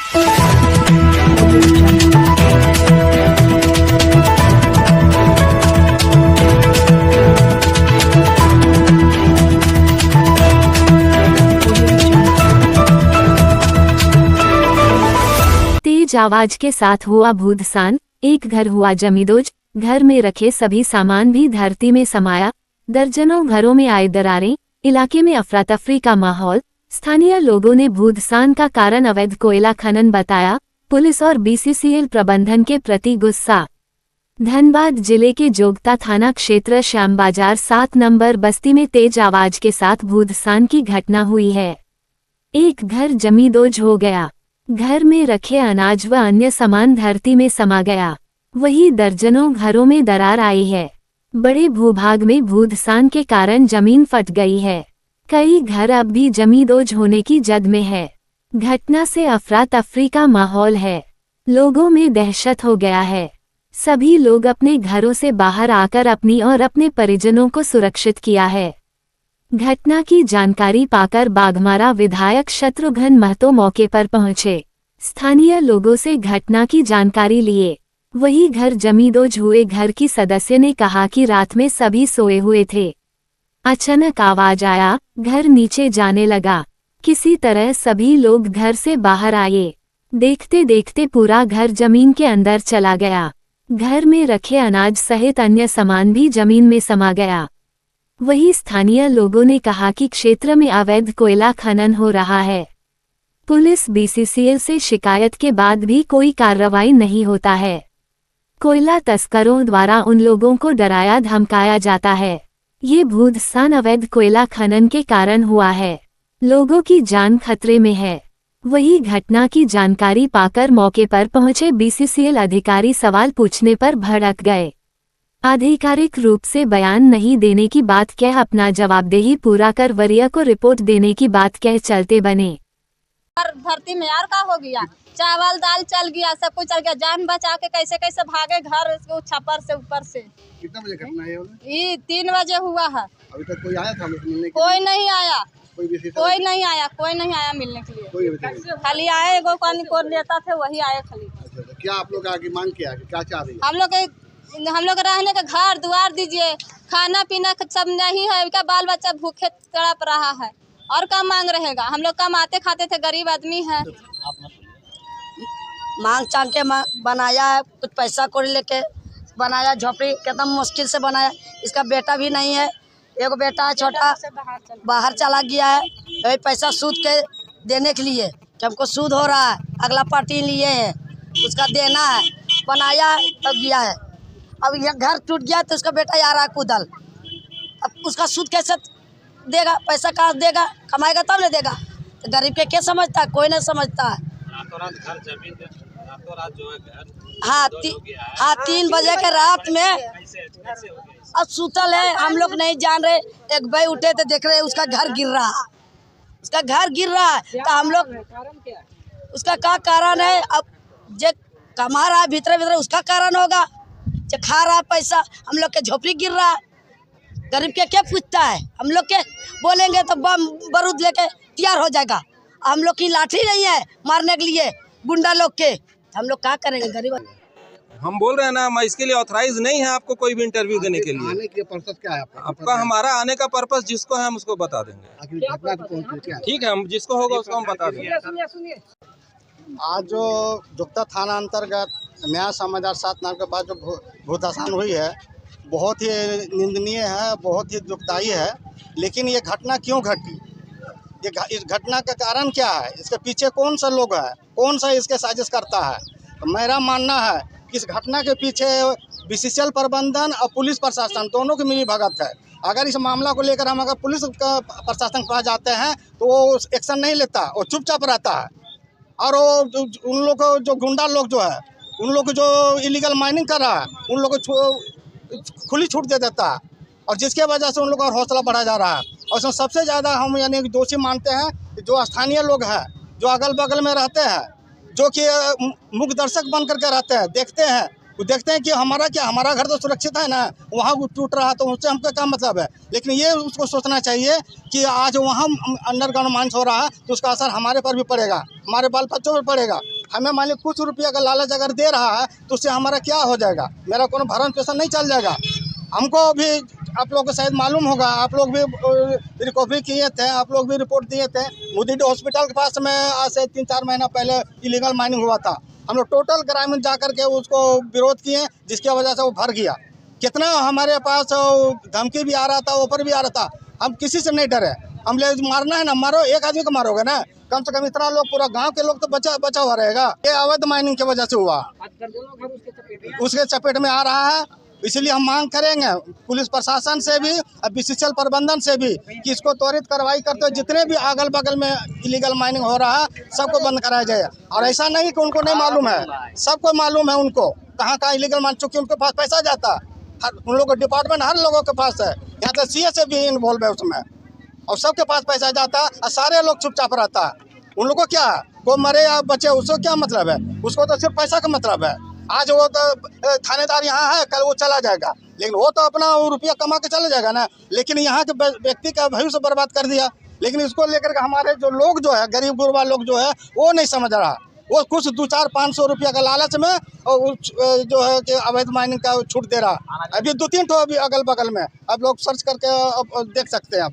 तेज आवाज के साथ हुआ भूदसान, एक घर हुआ जमींदोज, घर में रखे सभी सामान भी धरती में समाया। दर्जनों घरों में आए दरारें, इलाके में अफरा तफरी का माहौल। स्थानीय लोगों ने भूदसान का कारण अवैध कोयला खनन बताया। पुलिस और बीसीसीएल प्रबंधन के प्रति गुस्सा। धनबाद जिले के जोगता थाना क्षेत्र श्याम बाजार 7 नंबर बस्ती में तेज आवाज के साथ भूदसान की घटना हुई है। एक घर जमींदोज हो गया, घर में रखे अनाज व अन्य सामान धरती में समा गया। वहीं दर्जनों घरों में दरार आई है। बड़े भूभाग में भूदसान के कारण जमीन फट गई है। कई घर अब भी जमींदोज होने की जद में है। घटना से अफरा तफरी का माहौल है, लोगों में दहशत हो गया है। सभी लोग अपने घरों से बाहर आकर अपनी और अपने परिजनों को सुरक्षित किया है। घटना की जानकारी पाकर बाघमारा विधायक शत्रुघ्न महतो मौके पर पहुंचे। स्थानीय लोगों से घटना की जानकारी लिए। वही घर जमींदोज हुए घर की सदस्य ने कहा कि रात में सभी सोए हुए थे। अचानक आवाज आया, घर नीचे जाने लगा। किसी तरह सभी लोग घर से बाहर आए। देखते देखते पूरा घर जमीन के अंदर चला गया। घर में रखे अनाज सहित अन्य सामान भी जमीन में समा गया। वही स्थानीय लोगों ने कहा कि क्षेत्र में अवैध कोयला खनन हो रहा है। पुलिस बीसीसीएल से शिकायत के बाद भी कोई कार्रवाई नहीं होता है। कोयला तस्करों द्वारा उन लोगों को डराया धमकाया जाता है। ये भूदसान अवैध कोयला खनन के कारण हुआ है। लोगों की जान खतरे में है। वही घटना की जानकारी पाकर मौके पर पहुंचे बीसीसीएल अधिकारी सवाल पूछने पर भड़क गए। आधिकारिक रूप से बयान नहीं देने की बात कह अपना जवाबदेही पूरा कर वरीय को रिपोर्ट देने की बात कह चलते बने। धरती में यार का हो गया, चावल दाल चल गया, सब कुछ चल गया। जान बचा के कैसे कैसे भागे घर छप्पर से ऊपर से। कितना बजे घटना है ये 3 बजे हुआ है। अभी तक कोई आया था मिलने के? कोई नहीं आया, कोई नहीं आया मिलने के लिए। खाली आए एगो को लेता थे, वही आए खाली। अच्छा, क्या आप लोग आगे मांग किया, क्या चाह रही है? हम लोग रहने का घर द्वार दीजिए, खाना पीना सब नहीं है। क्या बाल बच्चा भूखे तड़प रहा है, और क्या मांग रहेगा। हम लोग कमाते खाते थे, गरीब आदमी है। मांग चांग के बनाया है, कुछ पैसा कोड़ी लेके बनाया। झोपड़ी कितना मुश्किल से बनाया। इसका बेटा भी नहीं है, एगो बेटा है छोटा, बाहर चला गया है। यही पैसा सूद के देने के लिए कि हमको सूद हो रहा है, अगला पार्टी लिए है, उसका देना है। बनाया तब गया है। अब यह घर टूट गया तो उसका बेटा आ रहा है कुदल। अब उसका सूद कैसे देगा, पैसा कहाँ देगा, कमाएगा तब नहीं देगा। तो गरीब के क्या समझता है, कोई नहीं समझता है। हाँ 3 बजे के रात में अब सुतल है, हम लोग नहीं जान रहे। एक भाई उठे तो देख रहे उसका घर गिर रहा है, तो हम लोग उसका क्या कारण है। अब जो कमा रहा है भीतर उसका कारण होगा, जो खा रहा है पैसा। हम लोग के झोपड़ी गिर रहा है, गरीब के क्या पूछता है। हम लोग के बोलेंगे तो बम बारूद लेके तैयार हो जाएगा। हम लोग की लाठी नहीं है मारने के लिए गुंडा लोग के, हम लोग क्या करेंगे गरीब। हम बोल रहे हैं ना, मैं इसके लिए ऑथराइज नहीं है आपको कोई भी इंटरव्यू देने के लिए। आने के पर्पस क्या है आपका? हमारा आने का पर्पस जिसको है हम उसको बता देंगे। ठीक है, हम जिसको होगा उसको हम बता देंगे। आज जो जोगता थाना अंतर्गत नया समाचार 7 नाम के बाद जो भूदसान हुई है, बहुत ही निंदनीय है, बहुत ही दुखदायी है। लेकिन ये घटना क्यों घटी, इस घटना का कारण क्या है, इसके पीछे कौन सा लोग है, कौन सा इसके साजिश करता है। तो मेरा मानना है कि इस घटना के पीछे बीसीसीएल प्रबंधन और पुलिस प्रशासन दोनों की मिली भगत है। अगर इस मामला को लेकर हम अगर पुलिस का प्रशासन के पास जाते हैं तो वो एक्शन नहीं लेता, वो चुपचाप रहता है। और वो उन लोग को जो गुंडा लोग जो है, उन लोग को जो इलीगल माइनिंग कर रहा है, उन लोग को खुली छूट दे देता है। और जिसके वजह से उन लोग का हौसला बढ़ा जा रहा है। और इसमें सबसे ज़्यादा हम यानी दोषी मानते हैं जो स्थानीय लोग हैं, जो अगल बगल में रहते हैं, जो कि मुख्य दर्शक बन करके रहते हैं, देखते हैं कि हमारा घर तो सुरक्षित है ना, वहाँ टूट रहा तो उससे हमको क्या मतलब है। लेकिन ये उसको सोचना चाहिए कि आज वहाँ अंडरग्राउंड माइंस हो रहा है तो उसका असर हमारे पर भी पड़ेगा, हमारे बाल बच्चों पर पड़ेगा। हमें मान लीजिए कुछ रुपया का लालच अगर दे रहा है तो उससे हमारा क्या हो जाएगा, मेरा कोनो भरण पोषण नहीं चल जाएगा। हमको भी आप लोग को शायद मालूम होगा, आप लोग भी रिकवरी किए थे, आप लोग भी रिपोर्ट दिए थे। मुदीड हॉस्पिटल के पास में आज से 3-4 महीना पहले इलीगल माइनिंग हुआ था। हम लोग टोटल ग्रामीण जा करके उसको विरोध किए, जिसकी वजह से वो भर गया। कितना हमारे पास धमकी भी आ रहा था, ऊपर भी आ रहा था। हम किसी से नहीं डरे, हम लोग मारना है ना मारो, एक आदमी को मारोगे ना, कम से कम इतना लोग, पूरा गांव के लोग तो बचा हुआ रहेगा। ये अवैध माइनिंग की वजह से हुआ, उसके चपेट में आ रहा है। इसलिए हम मांग करेंगे पुलिस प्रशासन से भी और BCCL प्रबंधन से भी कि इसको त्वरित कार्रवाई करते हुए जितने भी अगल बगल में इलीगल माइनिंग हो रहा है सबको बंद कराया जाए। और ऐसा नहीं कि उनको नहीं मालूम है, सबको मालूम है उनको कहाँ कहाँ इलीगल माइनिंग, चूँकि उनके पास पैसा जाता है, उन लोगों का डिपार्टमेंट हर लोगों के पास है, यहाँ तक CA से भी इन्वॉल्व है उसमें, और सबके पास पैसा जाता है और सारे लोग चुपचाप रहता है। उन लोगों को क्या है, कोई मरे या बचे उसको क्या मतलब है, उसको तो सिर्फ पैसा का मतलब है। आज वो तो थानेदार यहाँ है, कल वो चला जाएगा, लेकिन वो तो अपना रुपया कमा के चला जाएगा ना, लेकिन यहाँ के व्यक्ति का भविष्य बर्बाद कर दिया। लेकिन इसको लेकर के हमारे जो लोग जो है, गरीब गुरबा लोग जो है, वो नहीं समझ रहा। वो कुछ 200-500 रुपया का लालच में और जो है कि अवैध माइनिंग का छूट दे रहा। अभी 2-3 ठो अभी अगल बगल में आप लोग सर्च करके देख सकते हैं।